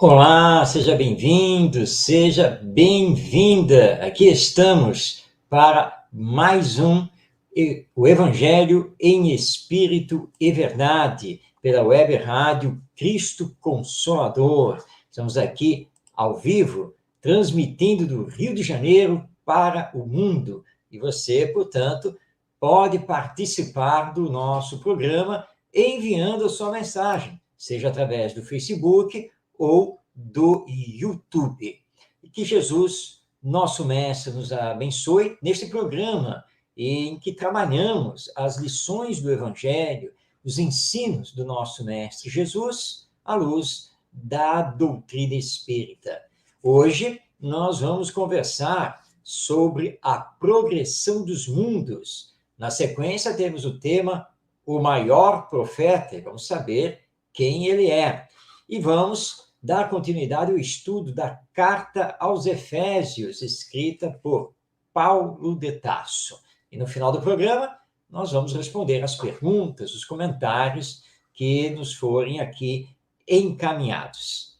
Olá, seja bem-vindo, seja bem-vinda. Aqui estamos para mais o Evangelho em Espírito e Verdade, pela web rádio Cristo Consolador. Estamos aqui ao vivo, transmitindo do Rio de Janeiro para o mundo. E você, portanto, pode participar do nosso programa enviando a sua mensagem, seja através do Facebook ou do YouTube. E que Jesus, nosso Mestre, nos abençoe neste programa em que trabalhamos as lições do Evangelho, os ensinos do nosso Mestre Jesus, à luz da doutrina espírita. Hoje nós vamos conversar sobre a progressão dos mundos. Na sequência, temos o tema O Maior Profeta, e vamos saber quem ele é. E vamos dar continuidade ao estudo da Carta aos Efésios, escrita por Paulo de Tarso. E no final do programa, nós vamos responder as perguntas, os comentários que nos forem aqui encaminhados.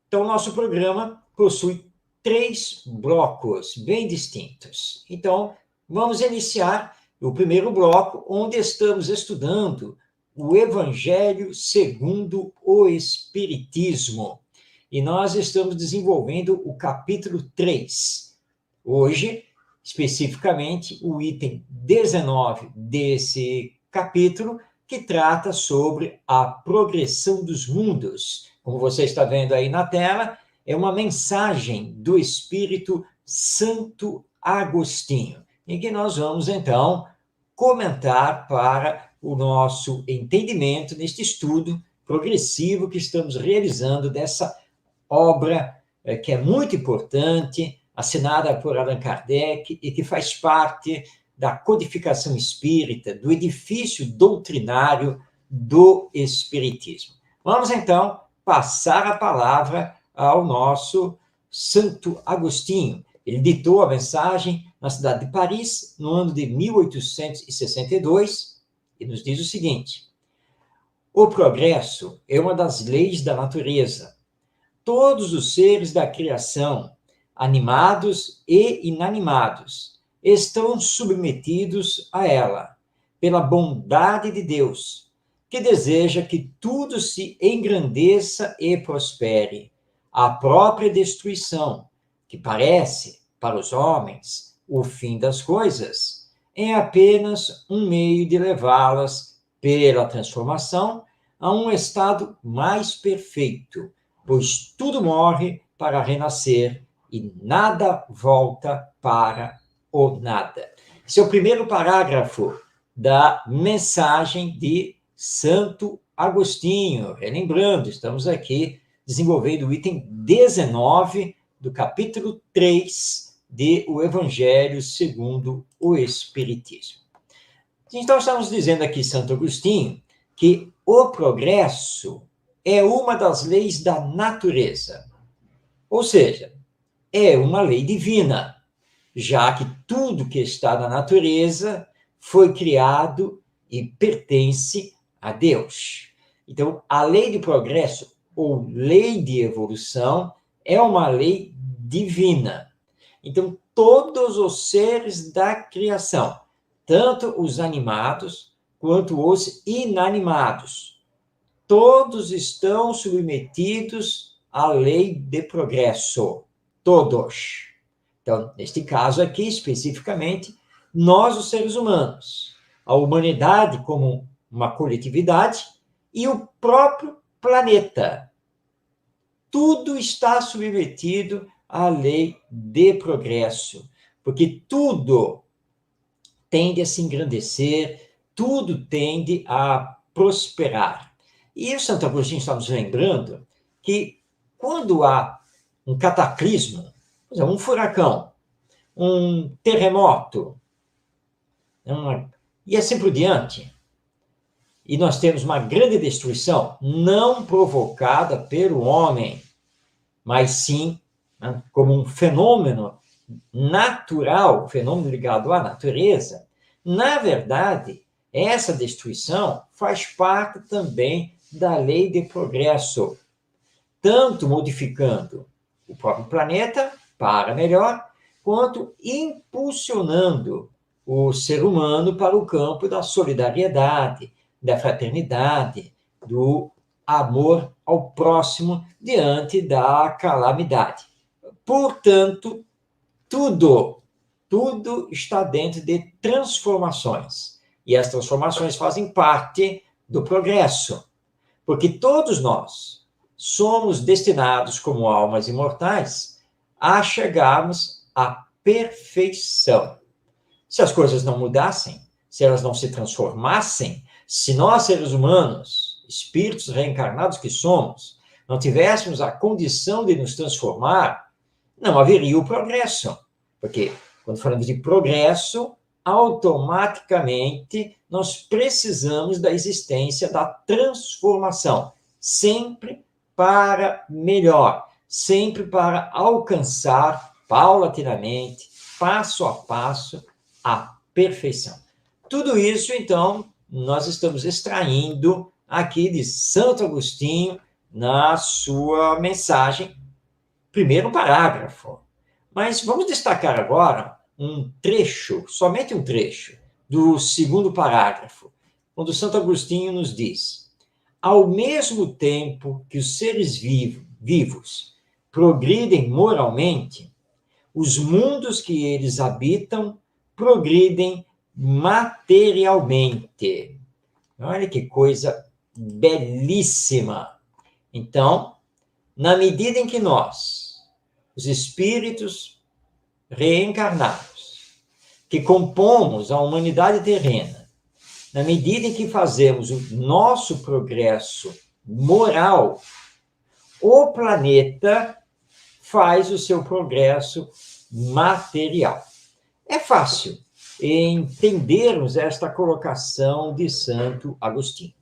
Então, nosso programa possui 3 blocos bem distintos. Então, vamos iniciar o primeiro bloco, onde estamos estudando o Evangelho segundo o Espiritismo. E nós estamos desenvolvendo o capítulo 3. Hoje, especificamente, o item 19 desse capítulo, que trata sobre a progressão dos mundos. Como você está vendo aí na tela, é uma mensagem do Espírito Santo Agostinho, em que nós vamos, então, comentar para o nosso entendimento neste estudo progressivo que estamos realizando dessa obra que é muito importante, assinada por Allan Kardec e que faz parte da codificação espírita, do edifício doutrinário do Espiritismo. Vamos, então, passar a palavra ao nosso Santo Agostinho. Ele ditou a mensagem na cidade de Paris, no ano de 1862, e nos diz o seguinte: o progresso é uma das leis da natureza. Todos os seres da criação, animados e inanimados, estão submetidos a ela, pela bondade de Deus, que deseja que tudo se engrandeça e prospere. A própria destruição, que parece, para os homens, o fim das coisas, é apenas um meio de levá-las, pela transformação, a um estado mais perfeito, pois tudo morre para renascer e nada volta para o nada. Esse é o primeiro parágrafo da mensagem de Santo Agostinho. Relembrando, estamos aqui desenvolvendo o item 19 do capítulo 3 de O Evangelho segundo o Espiritismo. Então, estamos dizendo aqui, Santo Agostinho, que o progresso é uma das leis da natureza. Ou seja, é uma lei divina, já que tudo que está na natureza foi criado e pertence a Deus. Então, a lei de progresso, ou lei de evolução, é uma lei divina. Então, todos os seres da criação, tanto os animados quanto os inanimados, todos estão submetidos à lei de progresso. Todos. Então, neste caso aqui, especificamente, nós, os seres humanos, a humanidade como uma coletividade e o próprio planeta. Tudo está submetido à lei de progresso, porque tudo tende a se engrandecer, tudo tende a prosperar. E o Santo Agostinho está nos lembrando que quando há um cataclismo, por exemplo, um furacão, um terremoto, e assim por diante, e nós temos uma grande destruição não provocada pelo homem, mas sim, né, como um fenômeno natural, fenômeno ligado à natureza. Na verdade, essa destruição faz parte também da lei de progresso. tanto modificando o próprio planeta para melhor, quanto impulsionando o ser humano para o campo da solidariedade, da fraternidade, do amor ao próximo diante da calamidade. Portanto, tudo está dentro de transformações. E as transformações fazem parte do progresso, porque todos nós somos destinados, como almas imortais, a chegarmos à perfeição. Se as coisas não mudassem, se elas não se transformassem, se nós, seres humanos, espíritos reencarnados que somos, não tivéssemos a condição de nos transformar, não haveria o progresso. Porque quando falamos de progresso, automaticamente nós precisamos da existência da transformação, sempre para melhor, sempre para alcançar paulatinamente, passo a passo, a perfeição. Tudo isso, então, nós estamos extraindo aqui de Santo Agostinho na sua mensagem, primeiro parágrafo. Mas vamos destacar agora um trecho, somente um trecho, do segundo parágrafo, onde Santo Agostinho nos diz: ao mesmo tempo que os seres vivos progridem moralmente, os mundos que eles habitam progridem materialmente. Olha que coisa belíssima! Então, na medida em que nós, os espíritos reencarnados, que compomos a humanidade terrena, na medida em que fazemos o nosso progresso moral, o planeta faz o seu progresso material. É fácil entendermos esta colocação de Santo Agostinho.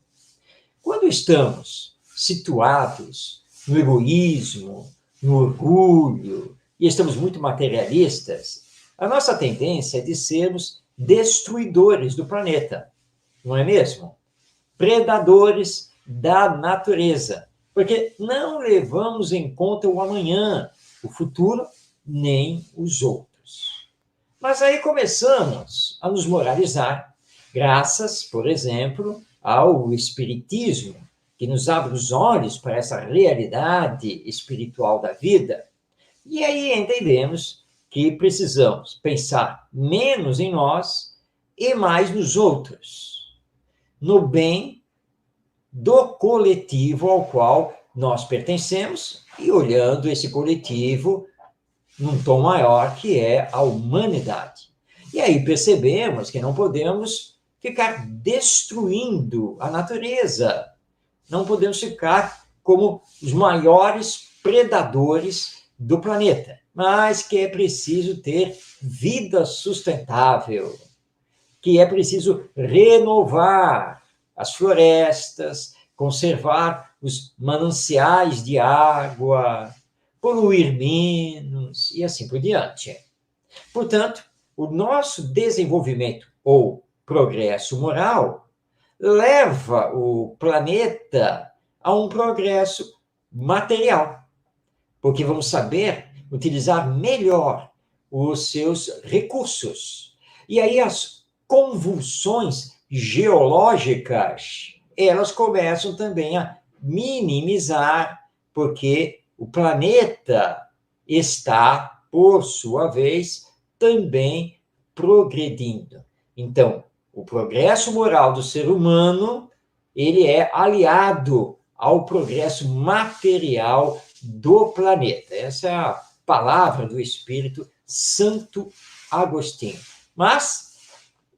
Quando estamos situados no egoísmo, no orgulho, e estamos muito materialistas, a nossa tendência é de sermos destruidores do planeta, não é mesmo? Predadores da natureza, porque não levamos em conta o amanhã, o futuro, nem os outros. Mas aí começamos a nos moralizar, graças, por exemplo, ao Espiritismo, que nos abre os olhos para essa realidade espiritual da vida. E aí entendemos que precisamos pensar menos em nós e mais nos outros, no bem do coletivo ao qual nós pertencemos e olhando esse coletivo num tom maior, que é a humanidade. E aí percebemos que não podemos ficar destruindo a natureza, não podemos ficar como os maiores predadores do planeta, mas que é preciso ter vida sustentável, que é preciso renovar as florestas, conservar os mananciais de água, poluir menos e assim por diante. Portanto, o nosso desenvolvimento ou progresso moral leva o planeta a um progresso material, porque vamos saber utilizar melhor os seus recursos. E aí as convulsões geológicas, elas começam também a minimizar, porque o planeta está, por sua vez, também progredindo. Então, o progresso moral do ser humano, ele é aliado ao progresso material do planeta. Essa é a palavra do Espírito Santo Agostinho. Mas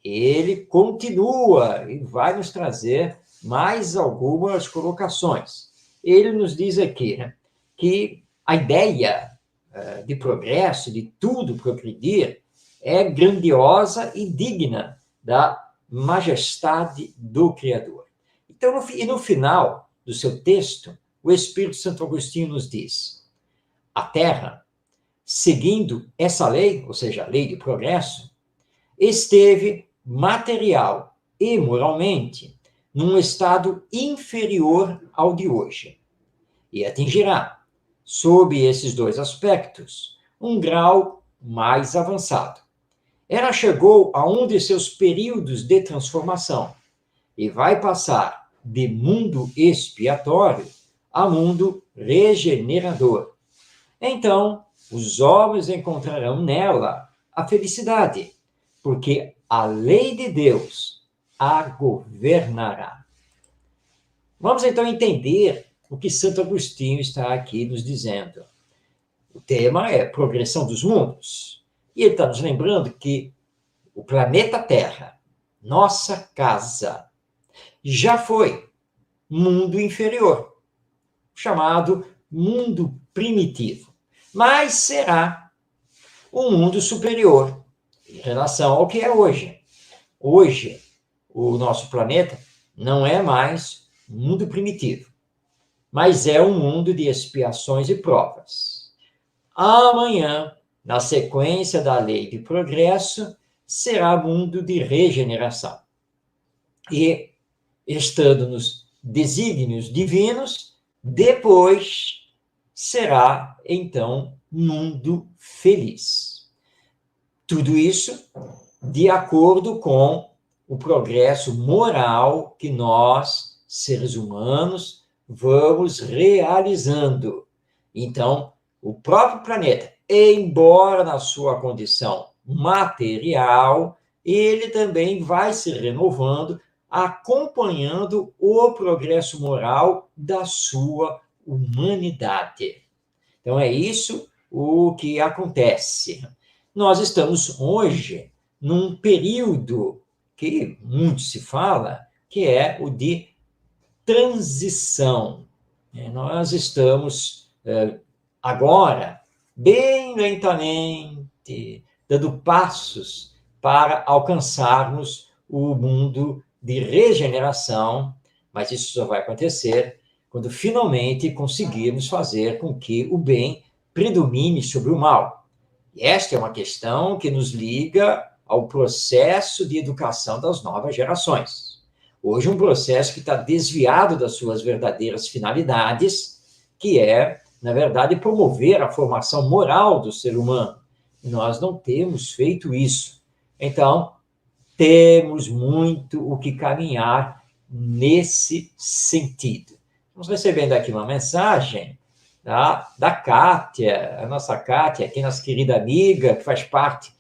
ele continua e vai nos trazer mais algumas colocações. Ele nos diz aqui, né, que a ideia de progresso, de tudo progredir, é grandiosa e digna da majestade do Criador. Então, no final do seu texto, o Espírito Santo Agostinho nos diz: a Terra, seguindo essa lei, ou seja, a lei de progresso, esteve material e moralmente num estado inferior ao de hoje. e atingirá, sob esses dois aspectos, um grau mais avançado. Ela chegou a um de seus períodos de transformação e vai passar de mundo expiatório a mundo regenerador. Então, os homens encontrarão nela a felicidade, porque a lei de Deus a governará. Vamos então entender o que Santo Agostinho está aqui nos dizendo. O tema é progressão dos mundos. E ele está nos lembrando que o planeta Terra, nossa casa, já foi mundo inferior, chamado mundo primitivo, mas será um mundo superior em relação ao que é hoje. Hoje, o nosso planeta não é mais mundo primitivo, mas é um mundo de expiações e provas. Amanhã, na sequência da lei de progresso, será mundo de regeneração. E, estando nos desígnios divinos, depois será, então, mundo feliz. Tudo isso de acordo com o progresso moral que nós, seres humanos, vamos realizando. Então, o próprio planeta, embora na sua condição material, ele também vai se renovando, acompanhando o progresso moral da sua humanidade. Então, é isso o que acontece. Nós estamos hoje num período que muito se fala, que é o de transição. Nós estamos agora, bem lentamente, dando passos para alcançarmos o mundo de regeneração, mas isso só vai acontecer quando finalmente conseguirmos fazer com que o bem predomine sobre o mal. E esta é uma questão que nos liga ao processo de educação das novas gerações. Hoje, um processo que está desviado das suas verdadeiras finalidades, que é, na verdade, promover a formação moral do ser humano. E nós não temos feito isso. Então, temos muito o que caminhar nesse sentido. Estamos recebendo aqui uma mensagem da Kátia, a nossa Kátia, aqui, nossa querida amiga, que faz parte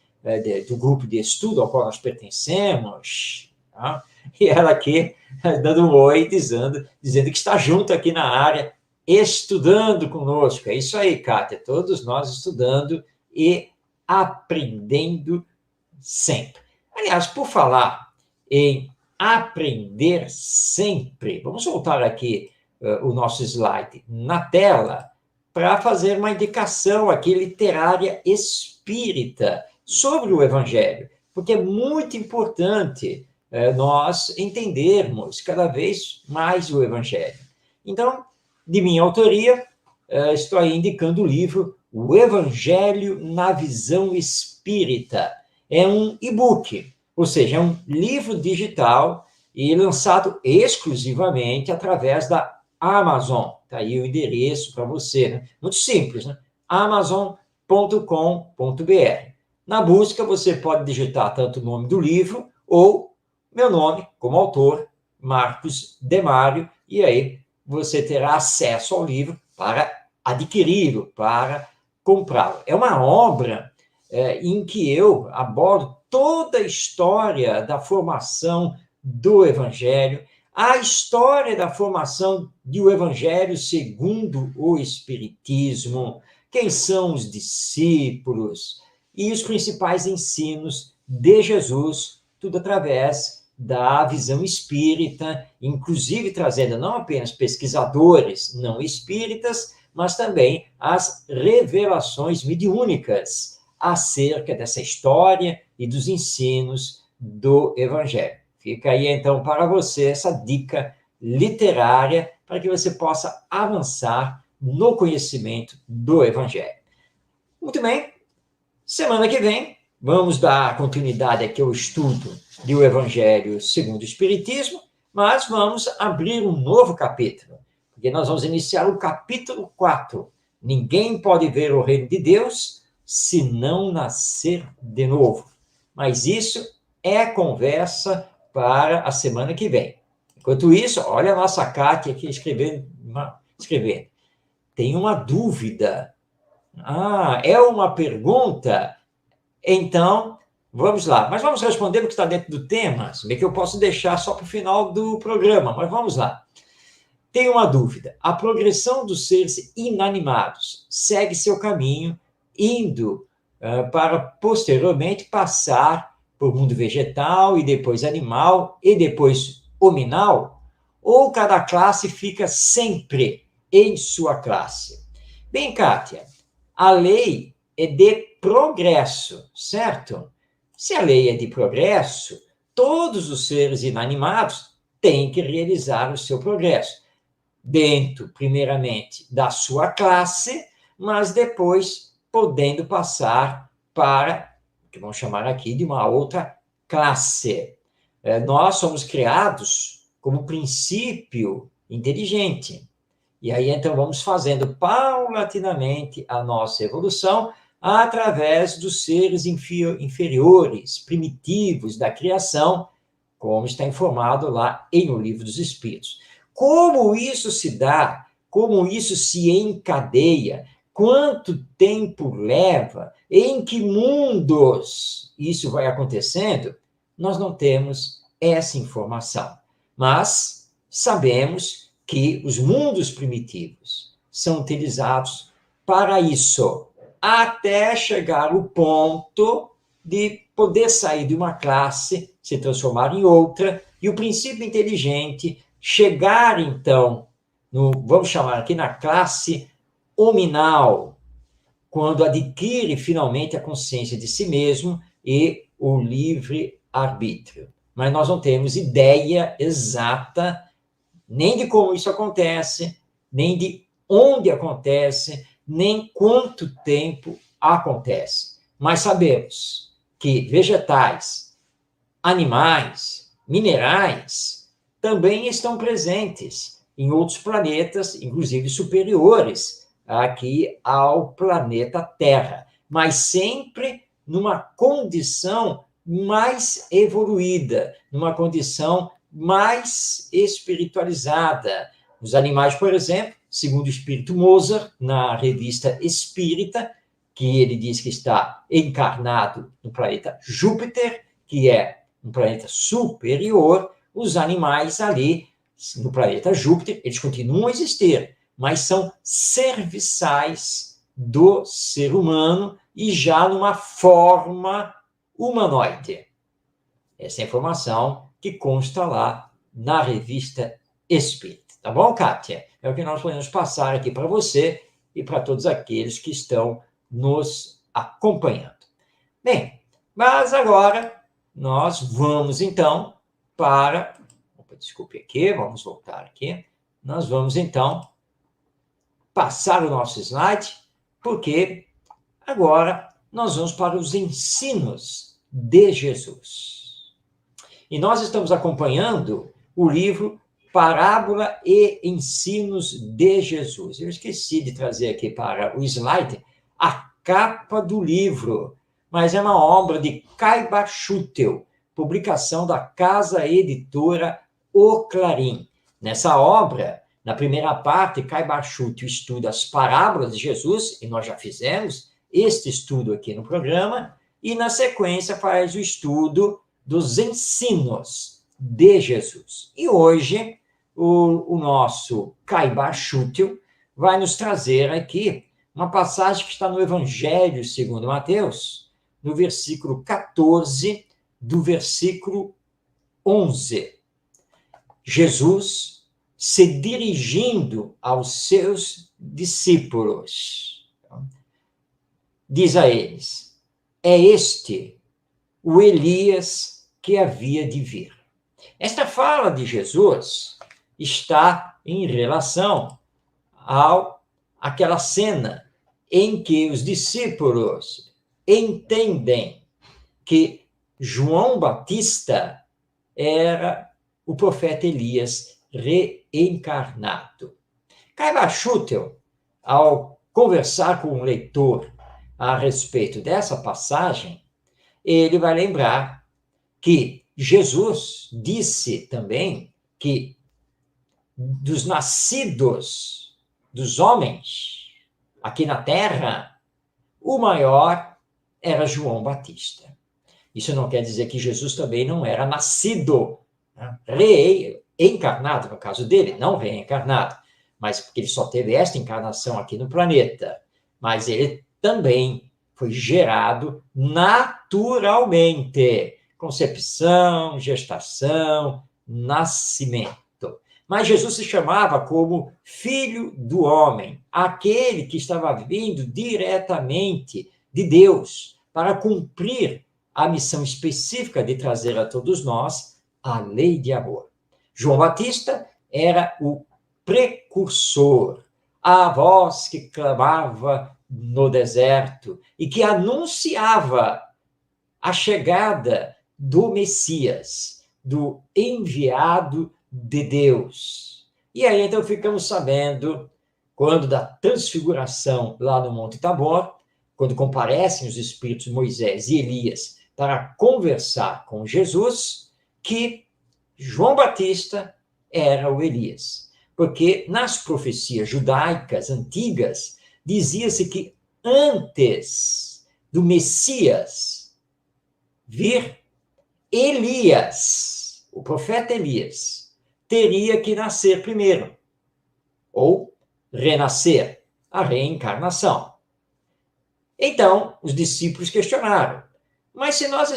do grupo de estudo ao qual nós pertencemos, tá? E ela aqui dando um oi, dizendo que está junto aqui na área, estudando conosco. É isso aí, Kátia, todos nós estudando e aprendendo sempre. Aliás, por falar em aprender sempre, vamos voltar aqui o nosso slide na tela para fazer uma indicação aqui literária espírita sobre o Evangelho, porque é muito importante nós entendermos cada vez mais o Evangelho. Então, de minha autoria, estou aí indicando o livro O Evangelho na Visão Espírita. É um e-book, ou seja, é um livro digital e lançado exclusivamente através da Amazon. Está aí o endereço para você, né? Muito simples, né? Amazon.com.br. Na busca, você pode digitar tanto o nome do livro ou meu nome como autor, Marcos Demário, e aí você terá acesso ao livro para adquiri-lo, para comprá-lo. É uma obra em que eu abordo toda a história da formação do Evangelho, a história da formação do Evangelho segundo o Espiritismo, quem são os discípulos e os principais ensinos de Jesus, tudo através da visão espírita, inclusive trazendo não apenas pesquisadores não espíritas, mas também as revelações mediúnicas acerca dessa história e dos ensinos do Evangelho. Fica aí, então, para você essa dica literária para que você possa avançar no conhecimento do Evangelho. Muito bem, semana que vem vamos dar continuidade aqui ao estudo do Evangelho segundo o Espiritismo, mas vamos abrir um novo capítulo. porque nós vamos iniciar o capítulo 4. Ninguém pode ver o reino de Deus se não nascer de novo. Mas isso é conversa para a semana que vem. Enquanto isso, olha a nossa Kátia aqui escrevendo. Tem uma dúvida. É uma pergunta? Então, vamos lá. Mas vamos responder o que está dentro do tema, se bem que eu posso deixar só para o final do programa, mas vamos lá. Tem uma dúvida. A progressão dos seres inanimados segue seu caminho, indo para posteriormente passar por mundo vegetal e depois animal e depois hominal? Ou cada classe fica sempre em sua classe? Bem, Kátia, a lei é de progresso, certo? Se a lei é de progresso, todos os seres inanimados têm que realizar o seu progresso. Dentro, primeiramente, da sua classe, mas depois podendo passar para, que vamos chamar aqui de uma outra classe. Nós somos criados como princípio inteligente. E aí, então, vamos fazendo paulatinamente a nossa evolução através dos seres inferiores, primitivos da criação, como está informado lá em O Livro dos Espíritos. Como isso se dá, como isso se encadeia, quanto tempo leva, em que mundos isso vai acontecendo, nós não temos essa informação. Mas sabemos que os mundos primitivos são utilizados para isso, até chegar o ponto de poder sair de uma classe, se transformar em outra, e o princípio inteligente chegar, então, vamos chamar aqui na classe hominal, quando adquire finalmente a consciência de si mesmo e o livre-arbítrio. Mas nós não temos ideia exata nem de como isso acontece, nem de onde acontece, nem quanto tempo acontece. Mas sabemos que vegetais, animais, minerais também estão presentes em outros planetas, inclusive superiores aqui ao planeta Terra, mas sempre numa condição mais evoluída, numa condição mais espiritualizada. Os animais, por exemplo, segundo o espírito Mozart, na revista Espírita, que ele diz que está encarnado no planeta Júpiter, que é um planeta superior, os animais ali no planeta Júpiter, eles continuam a existir, mas são serviçais do ser humano e já numa forma humanoide. Essa é a informação que consta lá na revista Espírita. Tá bom, Kátia? É o que nós podemos passar aqui para você e para todos aqueles que estão nos acompanhando. Bem, mas agora nós vamos, então, para... Desculpe aqui, vamos voltar aqui. Nós vamos, então, passar o nosso slide, porque agora nós vamos para os ensinos de Jesus. E nós estamos acompanhando o livro Parábola e Ensinos de Jesus. Eu esqueci de trazer aqui para o slide a capa do livro, mas é uma obra de Caiba Schutel, publicação da Casa Editora O Clarim. Nessa obra, na primeira parte, Caiba Schutel estuda as parábolas de Jesus, e nós já fizemos este estudo aqui no programa, e na sequência faz o estudo dos ensinos de Jesus. E hoje, o nosso Caiba Schutel vai nos trazer aqui uma passagem que está no Evangelho segundo Mateus, no versículo 14, do versículo 11. Jesus se dirigindo aos seus discípulos, diz a eles: é este o Elias que havia de vir. Esta fala de Jesus está em relação àquela cena em que os discípulos entendem que João Batista era o profeta Elias reencarnado. Caiba Schutel, ao conversar com o leitor a respeito dessa passagem, ele vai lembrar que Jesus disse também que dos nascidos dos homens aqui na terra, o maior era João Batista. Isso não quer dizer que Jesus também não era nascido, né? Reencarnado, no caso dele, não reencarnado, mas porque ele só teve esta encarnação aqui no planeta. Mas ele também foi gerado naturalmente. Concepção, gestação, nascimento. Mas Jesus se chamava como Filho do Homem, aquele que estava vindo diretamente de Deus para cumprir a missão específica de trazer a todos nós a lei de amor. João Batista era o precursor, a voz que clamava no deserto e que anunciava a chegada do Messias, do enviado de Deus. E aí então ficamos sabendo, quando da transfiguração lá no Monte Tabor, quando comparecem os espíritos Moisés e Elias para conversar com Jesus, que João Batista era o Elias. Porque nas profecias judaicas antigas, dizia-se que antes do Messias vir, Elias, o profeta Elias, teria que nascer primeiro, ou renascer, a reencarnação. Então, os discípulos questionaram, mas se nós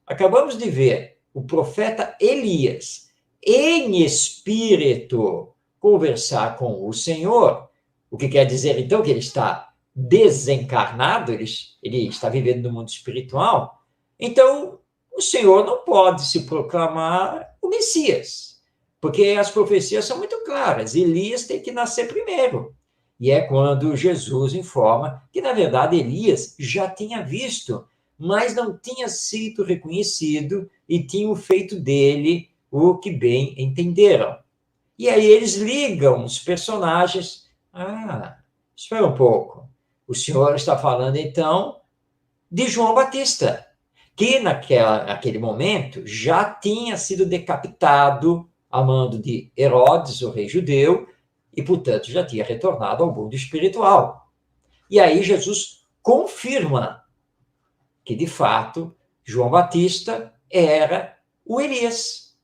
acabamos de ver o profeta Elias em espírito conversar com o Senhor, o que quer dizer então que ele está desencarnado, ele está vivendo no mundo espiritual, então o Senhor não pode se proclamar o Messias, porque as profecias são muito claras, Elias tem que nascer primeiro. E é quando Jesus informa que, na verdade, Elias já tinha visto, mas não tinha sido reconhecido e tinham feito dele o que bem entenderam. E aí eles ligam os personagens. Ah, espera um pouco. O senhor está falando, então, de João Batista, que naquele momento já tinha sido decapitado a mando de Herodes, o rei judeu, e, portanto, já tinha retornado ao mundo espiritual. E aí Jesus confirma que, de fato, João Batista era o Elias,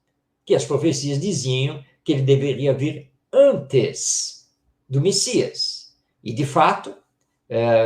que as profecias diziam que ele deveria vir antes do Messias. E, de fato,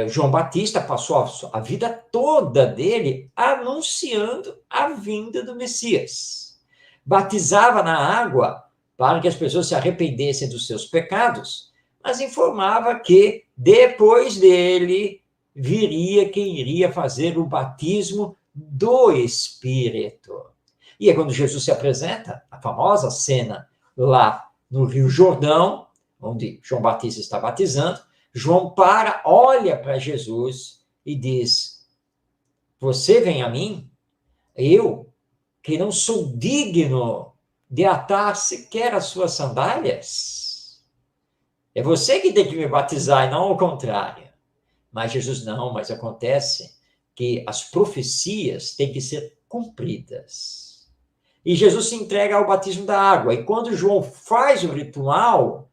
João Batista passou a vida toda dele anunciando a vinda do Messias. Batizava na água para que as pessoas se arrependessem dos seus pecados, mas informava que depois dele viria quem iria fazer o batismo do Espírito. E é quando Jesus se apresenta, a famosa cena lá no Rio Jordão, onde João Batista está batizando, João olha para Jesus e diz: você vem a mim? Eu, que não sou digno de atar sequer as suas sandálias? É você que tem que me batizar e não ao contrário. Mas Jesus não, mas acontece que as profecias têm que ser cumpridas. E Jesus se entrega ao batismo da água. E quando João faz o ritual,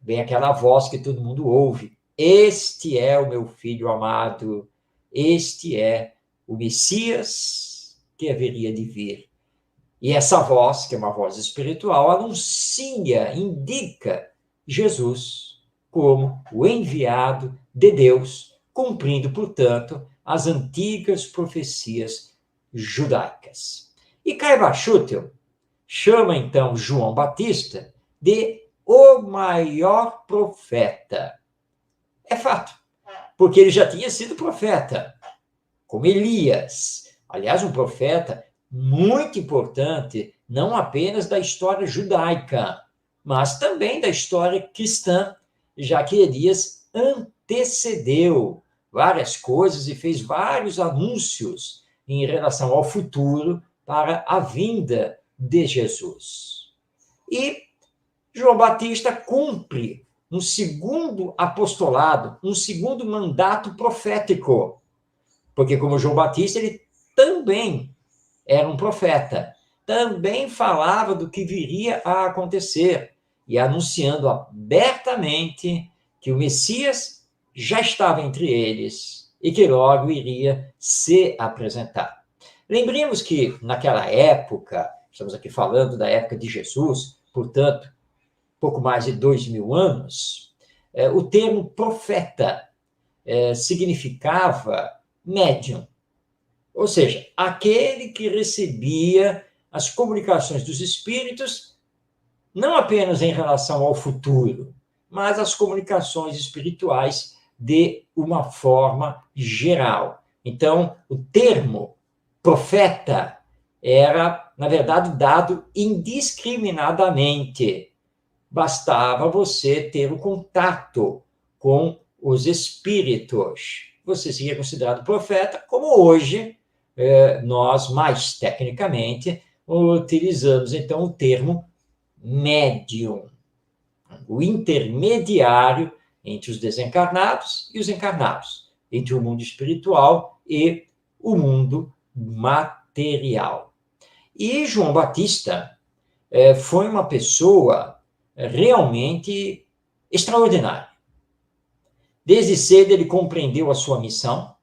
vem aquela voz que todo mundo ouve: este é o meu filho amado, este é o Messias que haveria de vir. E essa voz, que é uma voz espiritual, anuncia, indica Jesus como o enviado de Deus, cumprindo, portanto, as antigas profecias judaicas. E Caiba Schutel chama, então, João Batista de o maior profeta. É fato, porque ele já tinha sido profeta, como Elias. Aliás, um profeta muito importante, não apenas da história judaica, mas também da história cristã, já que Elias antecedeu várias coisas e fez vários anúncios em relação ao futuro para a vinda de Jesus. E João Batista cumpre um segundo apostolado, um segundo mandato profético. Porque, como João Batista, ele também era um profeta, também falava do que viria a acontecer e anunciando abertamente que o Messias já estava entre eles e que logo iria se apresentar. Lembremos que, naquela época, estamos aqui falando da época de Jesus, portanto, pouco mais de 2000 anos, o termo profeta significava médium, ou seja, aquele que recebia as comunicações dos espíritos, não apenas em relação ao futuro, mas as comunicações espirituais de uma forma geral. Então, o termo profeta era, na verdade, dado indiscriminadamente. Bastava você ter o contato com os espíritos. Você seria considerado profeta, como hoje nós, mais tecnicamente, utilizamos, então, o termo médium, o intermediário entre os desencarnados e os encarnados, entre o mundo espiritual e o mundo material. E João Batista foi uma pessoa realmente extraordinária. Desde cedo ele compreendeu a sua missão,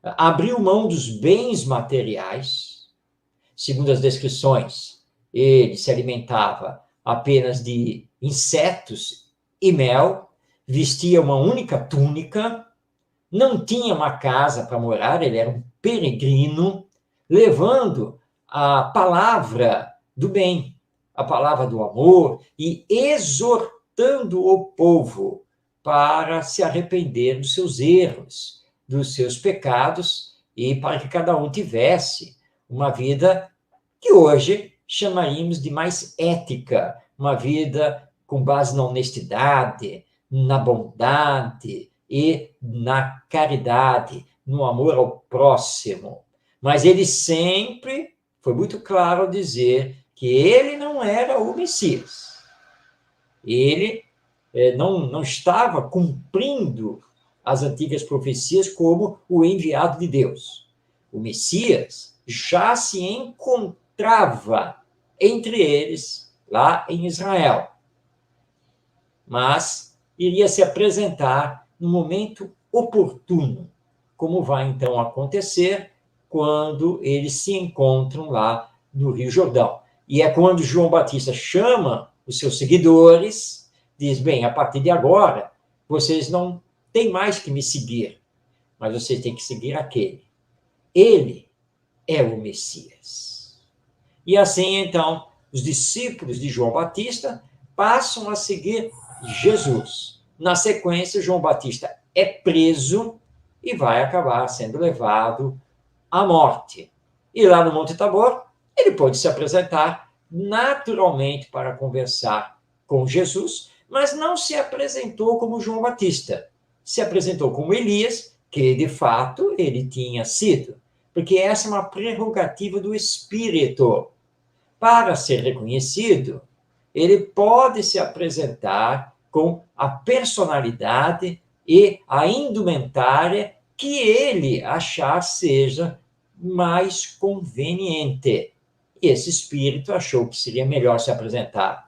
abriu mão dos bens materiais. Segundo as descrições, ele se alimentava apenas de insetos e mel, vestia uma única túnica, não tinha uma casa para morar, ele era um peregrino, levando a palavra do bem, a palavra do amor e exortando o povo para se arrepender dos seus erros, dos seus pecados e para que cada um tivesse uma vida que hoje chamaríamos de mais ética, uma vida com base na honestidade, na bondade e na caridade, no amor ao próximo. Mas ele sempre foi muito claro ao dizer que ele não era o Messias. Ele não estava cumprindo as antigas profecias como o enviado de Deus. O Messias já se encontrava entre eles, lá em Israel. Mas iria se apresentar no momento oportuno, como vai então acontecer quando eles se encontram lá no Rio Jordão. E é quando João Batista chama os seus seguidores, diz, bem, a partir de agora, vocês não têm mais que me seguir, mas vocês têm que seguir aquele. Ele é o Messias. E assim, então, os discípulos de João Batista passam a seguir Jesus. Na sequência, João Batista é preso e vai acabar sendo levado à morte. E lá no Monte Tabor, ele pôde se apresentar naturalmente para conversar com Jesus, mas não se apresentou como João Batista. Se apresentou como Elias, que de fato ele tinha sido, porque essa é uma prerrogativa do Espírito. Para ser reconhecido, ele pode se apresentar com a personalidade e a indumentária que ele achar seja mais conveniente. E esse espírito achou que seria melhor se apresentar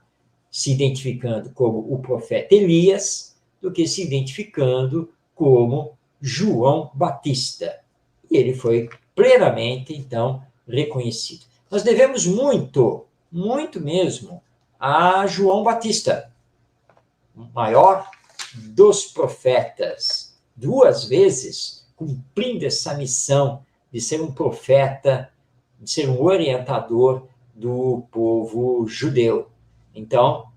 se identificando como o profeta Elias do que se identificando como João Batista. E ele foi plenamente, então, reconhecido. Nós devemos muito, muito mesmo, a João Batista, o maior dos profetas, 2 vezes cumprindo essa missão de ser um profeta, de ser um orientador do povo judeu. Então,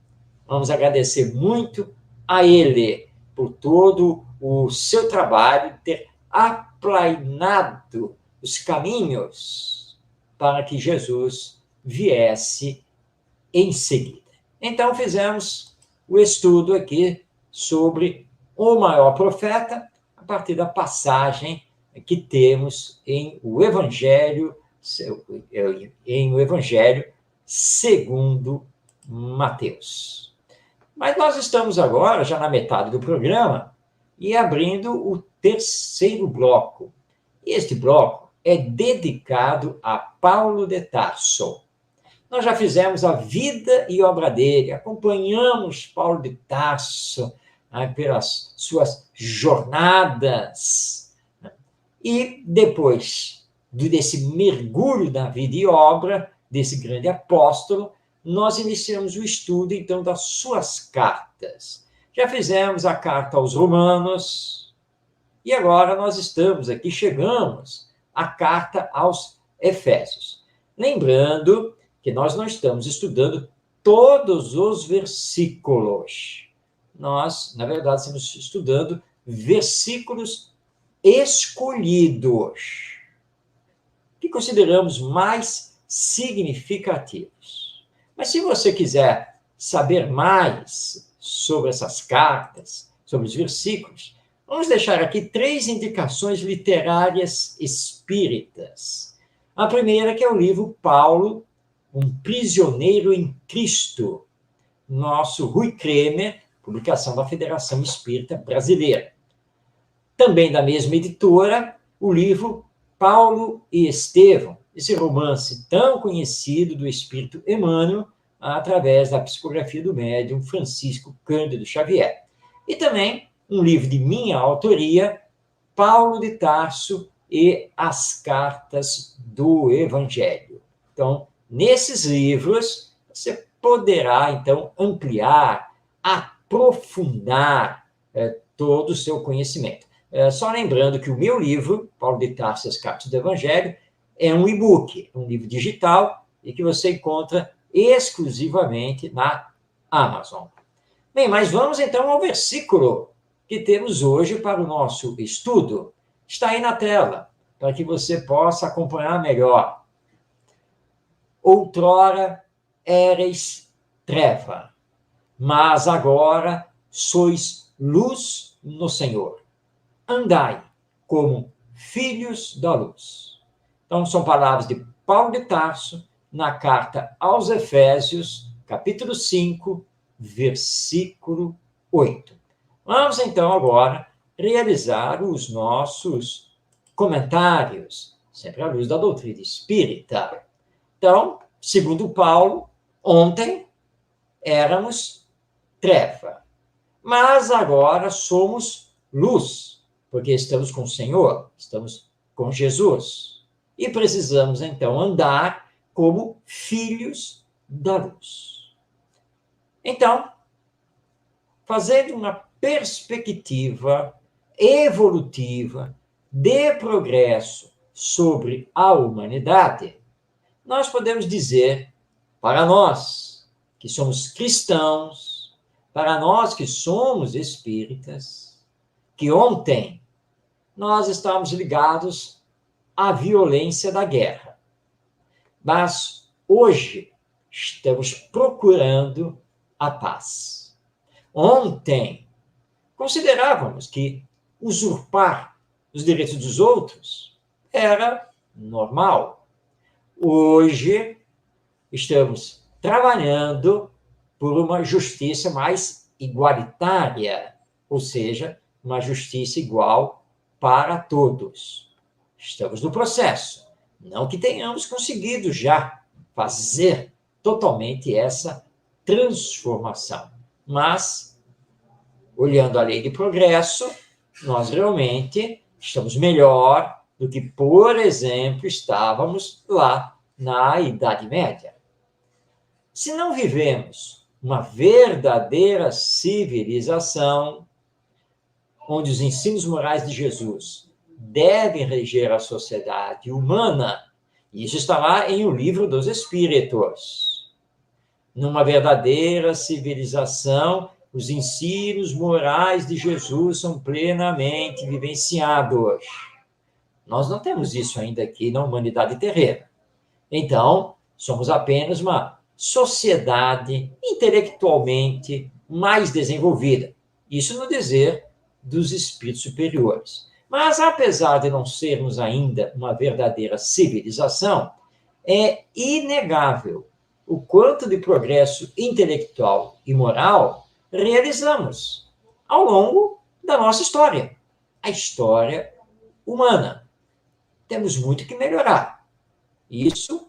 vamos agradecer muito a ele por todo o seu trabalho, ter aplainado os caminhos para que Jesus viesse em seguida. Então, fizemos o estudo aqui sobre o maior profeta, a partir da passagem que temos em o Evangelho segundo Mateus. Mas nós estamos agora, já na metade do programa, e abrindo o terceiro bloco. E este bloco é dedicado a Paulo de Tarso. Nós já fizemos a vida e obra dele, acompanhamos Paulo de Tarso pelas suas jornadas. E depois desse mergulho na vida e obra desse grande apóstolo, nós iniciamos o estudo, então, das suas cartas. Já fizemos a carta aos Romanos, e agora nós chegamos à carta aos Efésios. Lembrando que nós não estamos estudando todos os versículos. Nós, na verdade, estamos estudando versículos escolhidos, que consideramos mais significativos. Mas se você quiser saber mais sobre essas cartas, sobre os versículos, vamos deixar aqui 3 indicações literárias espíritas. A primeira que é o livro Paulo, um prisioneiro em Cristo, nosso Rui Kremer, publicação da Federação Espírita Brasileira. Também da mesma editora, o livro Paulo e Estevão, esse romance tão conhecido do espírito Emmanuel, através da psicografia do médium Francisco Cândido Xavier. E também um livro de minha autoria, Paulo de Tarso e as Cartas do Evangelho. Então, nesses livros, você poderá, então, ampliar, aprofundar todo o seu conhecimento. Só lembrando que o meu livro, Paulo de Tarso e as Cartas do Evangelho, é um e-book, um livro digital, e que você encontra exclusivamente na Amazon. Bem, mas vamos então ao versículo que temos hoje para o nosso estudo. Está aí na tela, para que você possa acompanhar melhor. Outrora éreis treva, mas agora sois luz no Senhor. Andai como filhos da luz. Então, são palavras de Paulo de Tarso, na carta aos Efésios, capítulo 5, versículo 8. Vamos, então, agora realizar os nossos comentários, sempre à luz da doutrina espírita. Então, segundo Paulo, ontem éramos treva, mas agora somos luz, porque estamos com o Senhor, estamos com Jesus. E precisamos, então, andar como filhos da luz. Então, fazendo uma perspectiva evolutiva de progresso sobre a humanidade, nós podemos dizer, para nós que somos cristãos, para nós que somos espíritas, que ontem nós estávamos ligados à violência da guerra. Mas hoje estamos procurando a paz. Ontem considerávamos que usurpar os direitos dos outros era normal. Hoje estamos trabalhando por uma justiça mais igualitária, ou seja, uma justiça igual para todos. Estamos no processo. Não que tenhamos conseguido já fazer totalmente essa transformação, mas, olhando a lei de progresso, nós realmente estamos melhor do que, por exemplo, estávamos lá na Idade Média. Se não vivemos uma verdadeira civilização, onde os ensinos morais de Jesus devem reger a sociedade humana, isso está lá em O Livro dos Espíritos. Numa verdadeira civilização, os ensinos morais de Jesus são plenamente vivenciados. Nós não temos isso ainda aqui na humanidade terrena. Então, somos apenas uma sociedade intelectualmente mais desenvolvida. Isso no dizer dos espíritos superiores. Mas, apesar de não sermos ainda uma verdadeira civilização, é inegável o quanto de progresso intelectual e moral realizamos ao longo da nossa história, a história humana. Temos muito que melhorar. Isso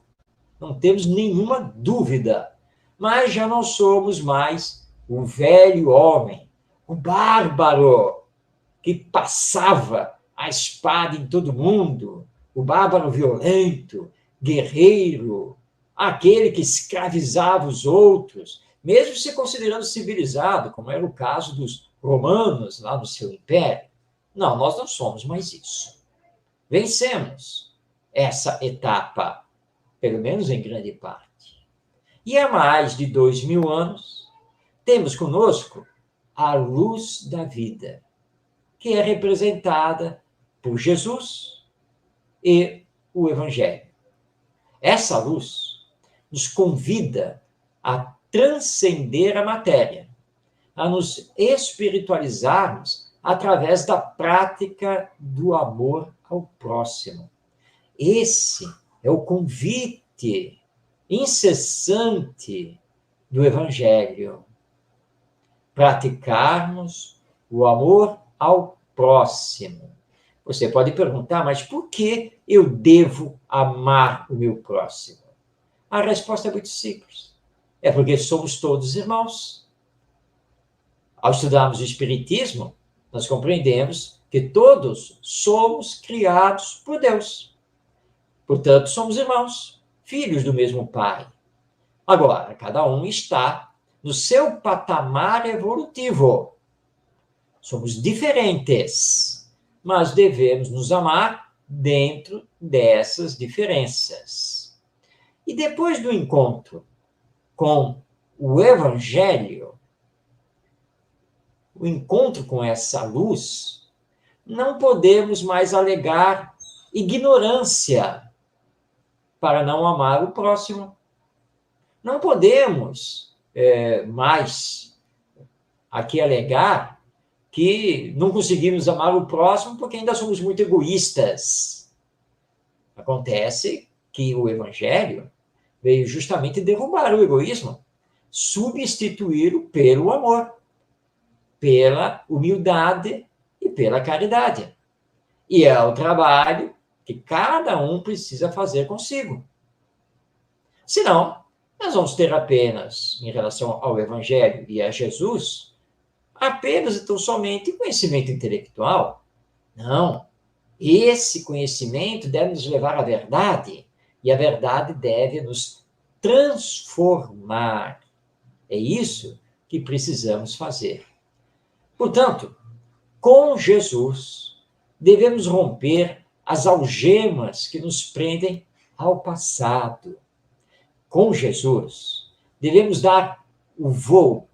não temos nenhuma dúvida. Mas já não somos mais o velho homem, o bárbaro, que passava a espada em todo mundo, o bárbaro violento, guerreiro, aquele que escravizava os outros, mesmo se considerando civilizado, como era o caso dos romanos lá no seu império. Não, nós não somos mais isso. Vencemos essa etapa, pelo menos em grande parte. E há mais de 2000 anos, temos conosco a luz da vida, que é representada por Jesus e o Evangelho. Essa luz nos convida a transcender a matéria, a nos espiritualizarmos através da prática do amor ao próximo. Esse é o convite incessante do Evangelho. Praticarmos o amor ao próximo. Você pode perguntar, mas por que eu devo amar o meu próximo? A resposta é muito simples. É porque somos todos irmãos. Ao estudarmos o Espiritismo, nós compreendemos que todos somos criados por Deus. Portanto, somos irmãos, filhos do mesmo Pai. Agora, cada um está no seu patamar evolutivo. Somos diferentes, mas devemos nos amar dentro dessas diferenças. E depois do encontro com o Evangelho, o encontro com essa luz, não podemos mais alegar ignorância para não amar o próximo. Não podemos mais aqui alegar que não conseguimos amar o próximo porque ainda somos muito egoístas. Acontece que o Evangelho veio justamente derrubar o egoísmo, substituí-lo pelo amor, pela humildade e pela caridade. E é o trabalho que cada um precisa fazer consigo. Senão, nós vamos ter apenas, em relação ao Evangelho e a Jesus, apenas e tão somente conhecimento intelectual. Não. Esse conhecimento deve nos levar à verdade, e a verdade deve nos transformar. É isso que precisamos fazer. Portanto, com Jesus, devemos romper as algemas que nos prendem ao passado. Com Jesus, devemos dar o voo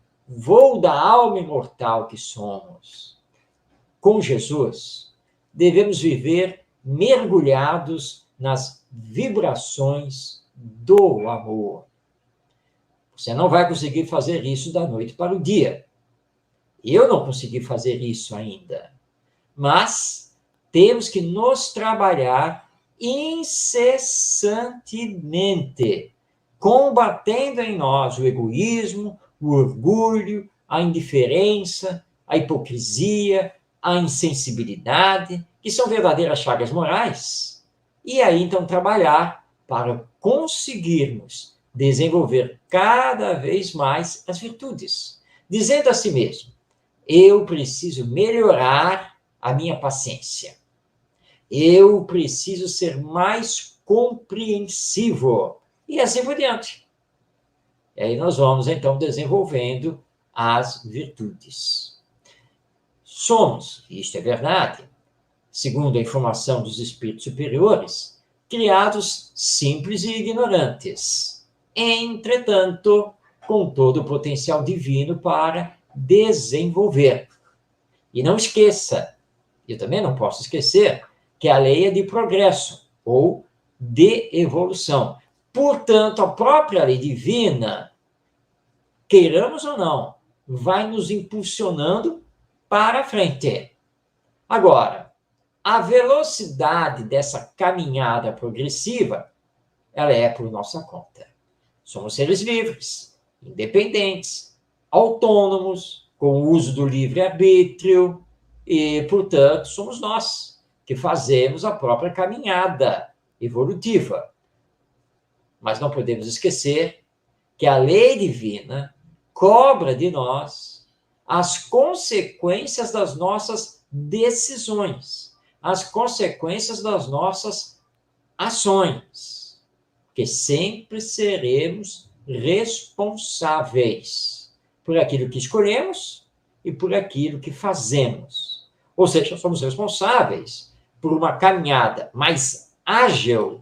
da alma imortal que somos. Com Jesus, devemos viver mergulhados nas vibrações do amor. Você não vai conseguir fazer isso da noite para o dia. Eu não consegui fazer isso ainda. Mas temos que nos trabalhar incessantemente, combatendo em nós o egoísmo, o orgulho, a indiferença, a hipocrisia, a insensibilidade, que são verdadeiras chagas morais. E aí, então, trabalhar para conseguirmos desenvolver cada vez mais as virtudes, dizendo a si mesmo: eu preciso melhorar a minha paciência. Eu preciso ser mais compreensivo. E assim por diante. E aí nós vamos, então, desenvolvendo as virtudes. Somos, isto é verdade, segundo a informação dos espíritos superiores, criados simples e ignorantes. Entretanto, com todo o potencial divino para desenvolver. E não esqueça, eu também não posso esquecer, que a lei é de progresso, ou de evolução. Portanto, a própria lei divina, queiramos ou não, vai nos impulsionando para frente. Agora, a velocidade dessa caminhada progressiva, ela é por nossa conta. Somos seres livres, independentes, autônomos, com o uso do livre-arbítrio, e, portanto, somos nós que fazemos a própria caminhada evolutiva. Mas não podemos esquecer que a lei divina cobra de nós as consequências das nossas decisões, as consequências das nossas ações, que sempre seremos responsáveis por aquilo que escolhemos e por aquilo que fazemos. Ou seja, somos responsáveis por uma caminhada mais ágil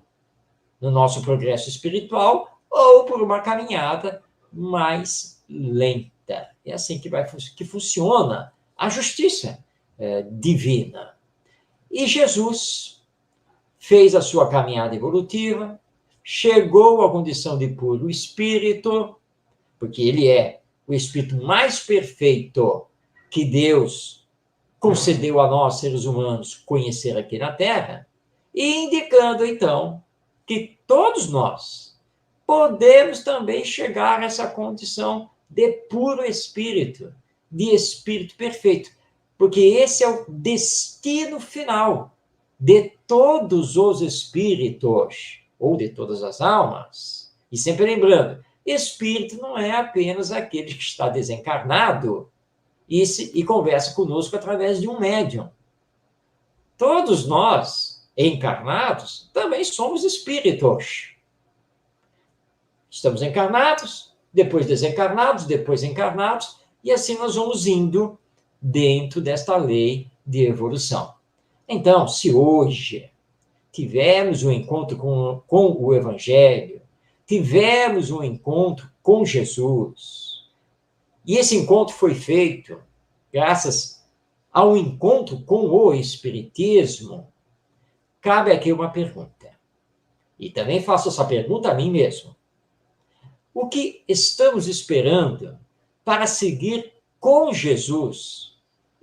no nosso progresso espiritual ou por uma caminhada mais lenta. É assim que funciona a justiça divina. E Jesus fez a sua caminhada evolutiva, chegou à condição de puro espírito, porque ele é o espírito mais perfeito que Deus concedeu a nós, seres humanos, conhecer aqui na Terra, e indicando, então, que todos nós podemos também chegar a essa condição de puro espírito, de espírito perfeito, porque esse é o destino final de todos os espíritos, ou de todas as almas. E sempre lembrando, espírito não é apenas aquele que está desencarnado e conversa conosco através de um médium. Todos nós, encarnados, também somos espíritos. Estamos encarnados, depois desencarnados, depois encarnados, e assim nós vamos indo dentro desta lei de evolução. Então, se hoje tivermos um encontro com o Evangelho, tivemos um encontro com Jesus, e esse encontro foi feito graças ao encontro com o Espiritismo, cabe aqui uma pergunta. E também faço essa pergunta a mim mesmo. O que estamos esperando para seguir com Jesus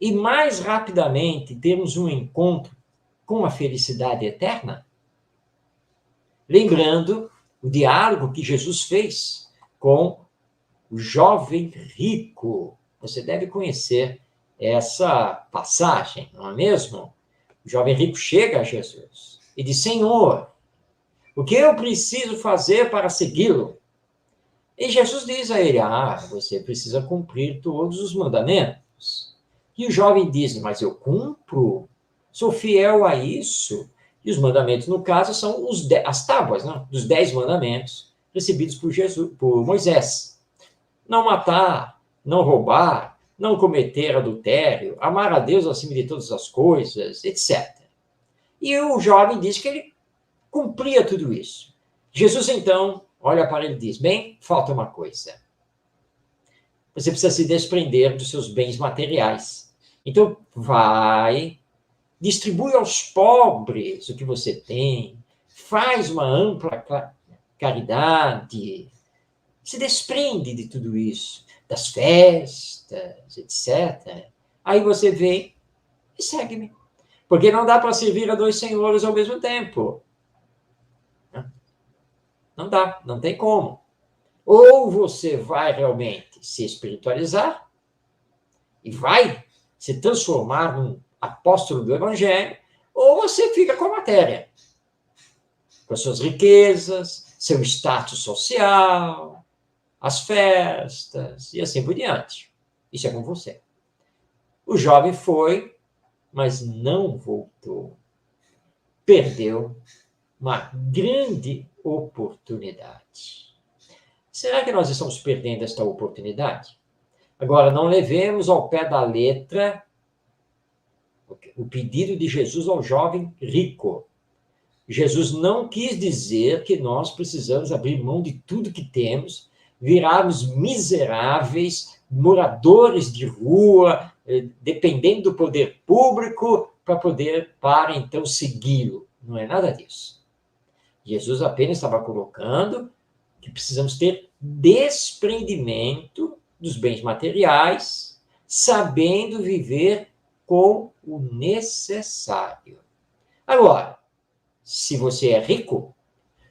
e mais rapidamente termos um encontro com a felicidade eterna? Lembrando o diálogo que Jesus fez com o jovem rico. Você deve conhecer essa passagem, não é mesmo? O jovem rico chega a Jesus e diz: Senhor, o que eu preciso fazer para segui-lo? E Jesus diz a ele: você precisa cumprir todos os mandamentos. E o jovem diz: mas eu cumpro, sou fiel a isso. E os mandamentos, no caso, são as tábuas, né, dos 10 mandamentos recebidos por Moisés. Não matar, não roubar, não cometer adultério, amar a Deus acima de todas as coisas, etc. E o jovem diz que ele cumpria tudo isso. Jesus, então, olha para ele e diz: bem, falta uma coisa. Você precisa se desprender dos seus bens materiais. Então, vai, distribui aos pobres o que você tem, faz uma ampla caridade, se desprende de tudo isso, das festas, etc. Aí você vem e segue-me. Porque não dá para servir a 2 senhores ao mesmo tempo. Não dá, não tem como. Ou você vai realmente se espiritualizar e vai se transformar num apóstolo do Evangelho, ou você fica com a matéria, com as suas riquezas, seu status social, as festas e assim por diante. Isso é com você. O jovem foi, mas não voltou. Perdeu uma grande oportunidade. Será que nós estamos perdendo esta oportunidade? Agora, não levemos ao pé da letra o pedido de Jesus ao jovem rico. Jesus não quis dizer que nós precisamos abrir mão de tudo que temos, virarmos miseráveis, moradores de rua, dependendo do poder público para então segui-lo. Não é nada disso. Jesus apenas estava colocando que precisamos ter desprendimento dos bens materiais, sabendo viver com o necessário. Agora, se você é rico,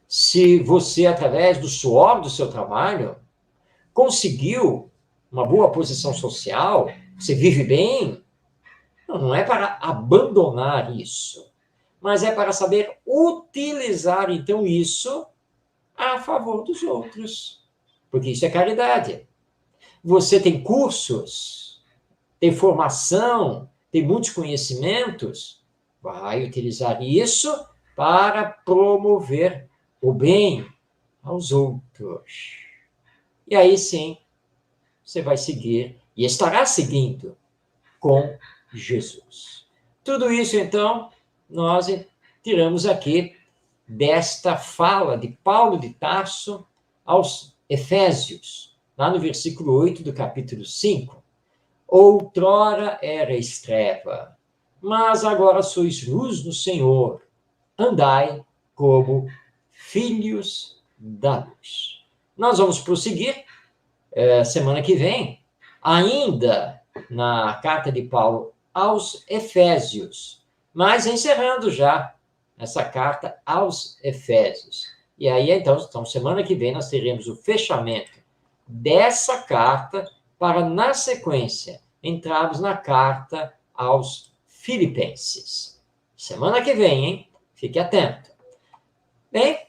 se você, através do suor do seu trabalho, conseguiu uma boa posição social, você vive bem, não é para abandonar isso, mas é para saber utilizar, então, isso a favor dos outros, porque isso é caridade. Você tem cursos, tem formação, tem muitos conhecimentos, vai utilizar isso para promover o bem aos outros. E aí sim, você vai seguir e estará seguindo com Jesus. Tudo isso, então, nós tiramos aqui desta fala de Paulo de Tarso aos Efésios, lá no versículo 8 do capítulo 5. Outrora erais treva, mas agora sois luz no Senhor. Andai como filhos da luz. Nós vamos prosseguir semana que vem, ainda na carta de Paulo aos Efésios, mas encerrando já essa carta aos Efésios. E aí, então, semana que vem nós teremos o fechamento dessa carta para, na sequência, entrarmos na carta aos Filipenses. Semana que vem, hein? Fique atento. Bem,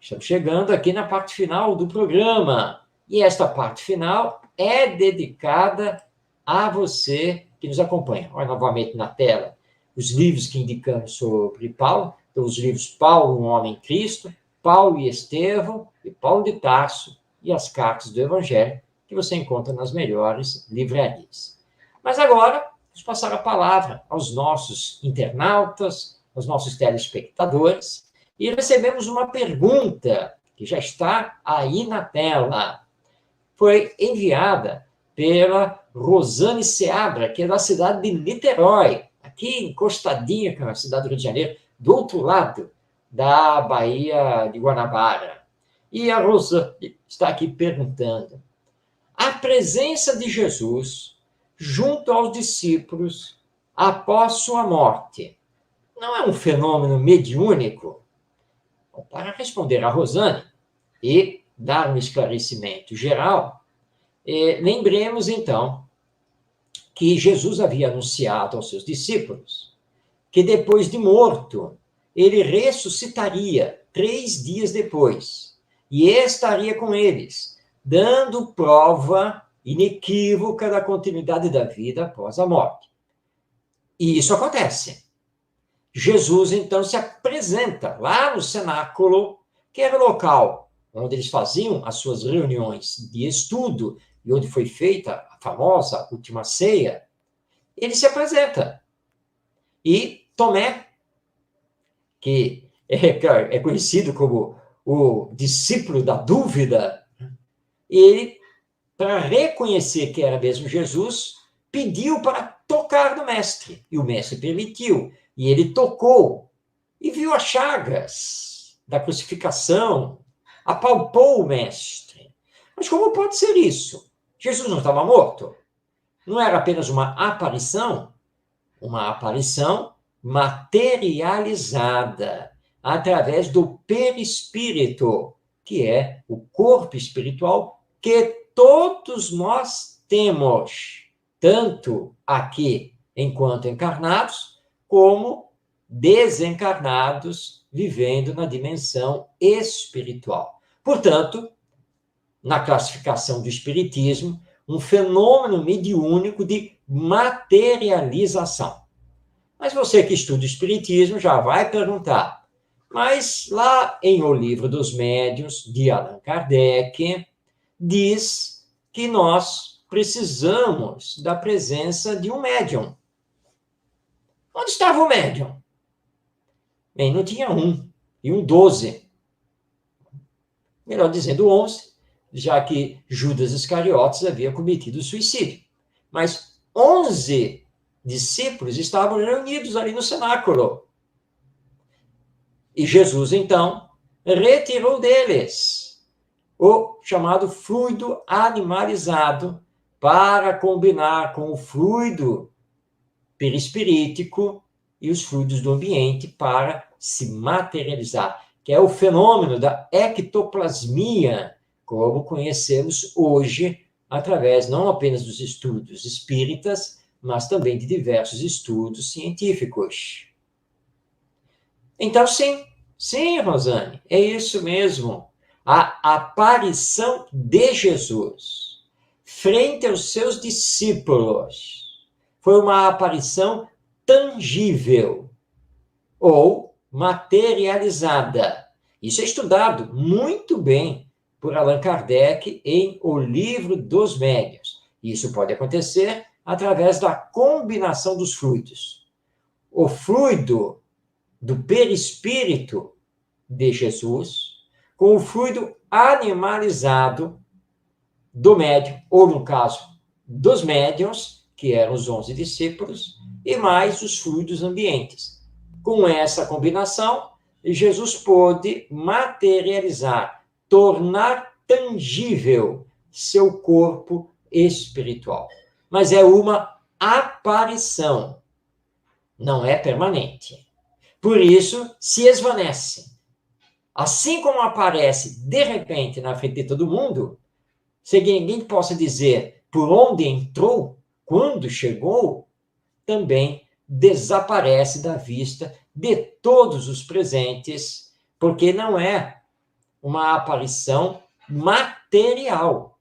estamos chegando aqui na parte final do programa. E esta parte final é dedicada a você que nos acompanha. Olha novamente na tela os livros que indicamos sobre Paulo. Então, os livros Paulo, um homem em Cristo, Paulo e Estevão, e Paulo de Tarso, e as cartas do Evangelho, que você encontra nas melhores livrarias. Mas agora, vamos passar a palavra aos nossos internautas, aos nossos telespectadores, e recebemos uma pergunta que já está aí na tela. Foi enviada pela Rosane Seabra, que é da cidade de Niterói, aqui encostadinha com a cidade do Rio de Janeiro, do outro lado da Baía de Guanabara. E a Rosane está aqui perguntando: a presença de Jesus junto aos discípulos após sua morte não é um fenômeno mediúnico? Bom, para responder a Rosane e dar um esclarecimento geral, lembremos, então, que Jesus havia anunciado aos seus discípulos que depois de morto, ele ressuscitaria 3 dias depois e estaria com eles, dando prova inequívoca da continuidade da vida após a morte. E isso acontece. Jesus, então, se apresenta lá no cenáculo, que era o local onde eles faziam as suas reuniões de estudo e onde foi feita a famosa última ceia. Ele se apresenta. E Tomé, que é conhecido como o discípulo da dúvida, ele, para reconhecer que era mesmo Jesus, pediu para tocar no mestre. E o mestre permitiu. E ele tocou e viu as chagas da crucificação, apalpou o mestre. Mas como pode ser isso? Jesus não estava morto? Não era apenas uma aparição materializada através do perispírito, que é o corpo espiritual que todos nós temos, tanto aqui enquanto encarnados, como desencarnados, vivendo na dimensão espiritual. Portanto, na classificação do espiritismo, um fenômeno mediúnico de materialização. Mas você que estuda o espiritismo já vai perguntar, mas lá em O Livro dos Médiuns, de Allan Kardec, diz que nós precisamos da presença de um médium. Onde estava o médium? Bem, não tinha um, e um 12. Melhor dizendo, 11, já que Judas Iscariotes havia cometido suicídio. Mas 11 discípulos estavam reunidos ali no cenáculo. E Jesus, então, retirou deles o chamado fluido animalizado para combinar com o fluido perispirítico e os fluidos do ambiente para se materializar, que é o fenômeno da ectoplasmia, como conhecemos hoje através não apenas dos estudos espíritas, mas também de diversos estudos científicos. Então, sim, Rosane, é isso mesmo. A aparição de Jesus frente aos seus discípulos foi uma aparição tangível ou materializada. Isso é estudado muito bem por Allan Kardec em O Livro dos Médiuns. Isso pode acontecer através da combinação dos fluidos. O fluido do perispírito de Jesus com o fluido animalizado do médium, ou no caso dos médiuns, que eram os 11 discípulos, e mais os fluidos ambientes. Com essa combinação, Jesus pôde materializar, tornar tangível seu corpo espiritual. Mas é uma aparição, não é permanente. Por isso, se esvanece. Assim como aparece de repente na frente de todo mundo, sem que ninguém possa dizer por onde entrou, quando chegou, também desaparece da vista de todos os presentes, porque não é uma aparição material.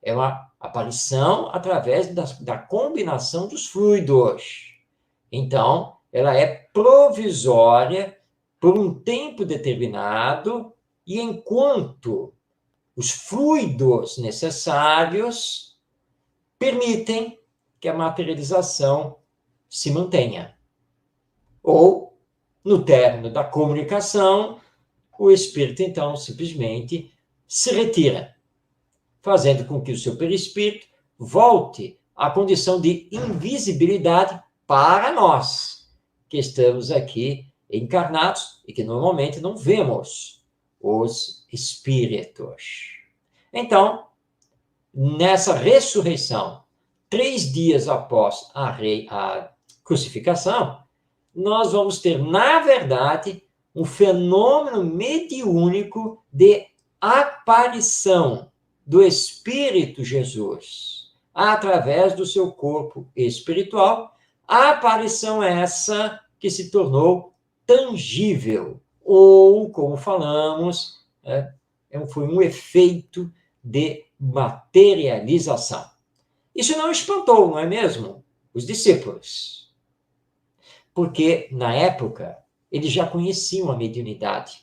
É uma aparição através da combinação dos fluidos. Então, ela é provisória por um tempo determinado e enquanto os fluidos necessários permitem que a materialização se mantenha. Ou, no término da comunicação, o espírito, então, simplesmente se retira, fazendo com que o seu perispírito volte à condição de invisibilidade para nós, que estamos aqui encarnados e que normalmente não vemos os espíritos. Então, nessa ressurreição, 3 dias após a crucificação, nós vamos ter, na verdade, um fenômeno mediúnico de aparição do Espírito Jesus através do seu corpo espiritual, a aparição essa que se tornou tangível, ou, como falamos, foi um efeito de materialização. Isso não espantou, não é mesmo? Os discípulos. Porque, na época, eles já conheciam a mediunidade.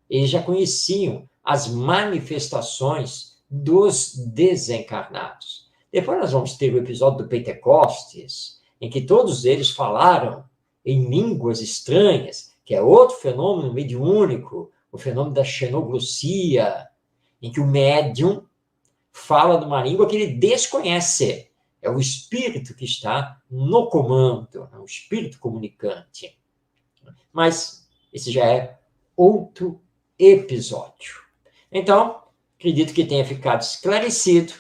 Eles já conheciam as manifestações dos desencarnados. Depois nós vamos ter o episódio do Pentecostes, em que todos eles falaram em línguas estranhas, que é outro fenômeno mediúnico, o fenômeno da xenoglossia, em que o médium fala numa língua que ele desconhece. É o espírito que está no comando, é o espírito comunicante. Mas esse já é outro episódio. Então, acredito que tenha ficado esclarecido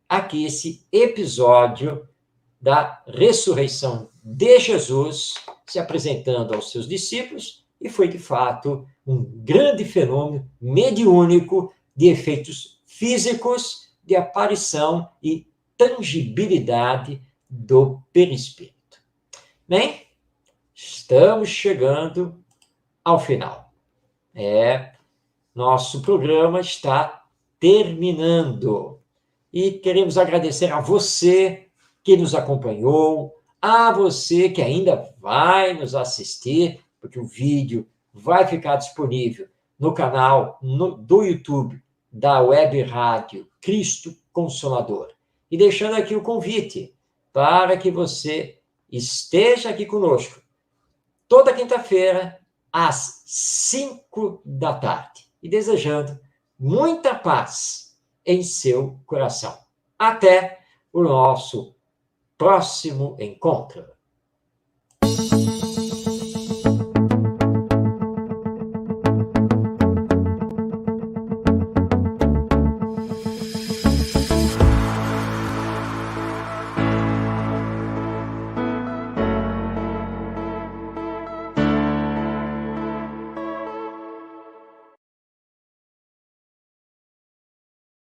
aqui esse episódio da ressurreição de Jesus se apresentando aos seus discípulos, e foi, de fato, um grande fenômeno mediúnico de efeitos físicos, de aparição e tangibilidade do perispírito. Bem, estamos chegando ao final. Nosso programa está terminando. E queremos agradecer a você que nos acompanhou, a você que ainda vai nos assistir, porque o vídeo vai ficar disponível no canal do YouTube da Web Rádio Cristo Consolador. E deixando aqui o convite para que você esteja aqui conosco toda quinta-feira, às 5 da tarde. E desejando muita paz em seu coração. Até o nosso próximo encontro.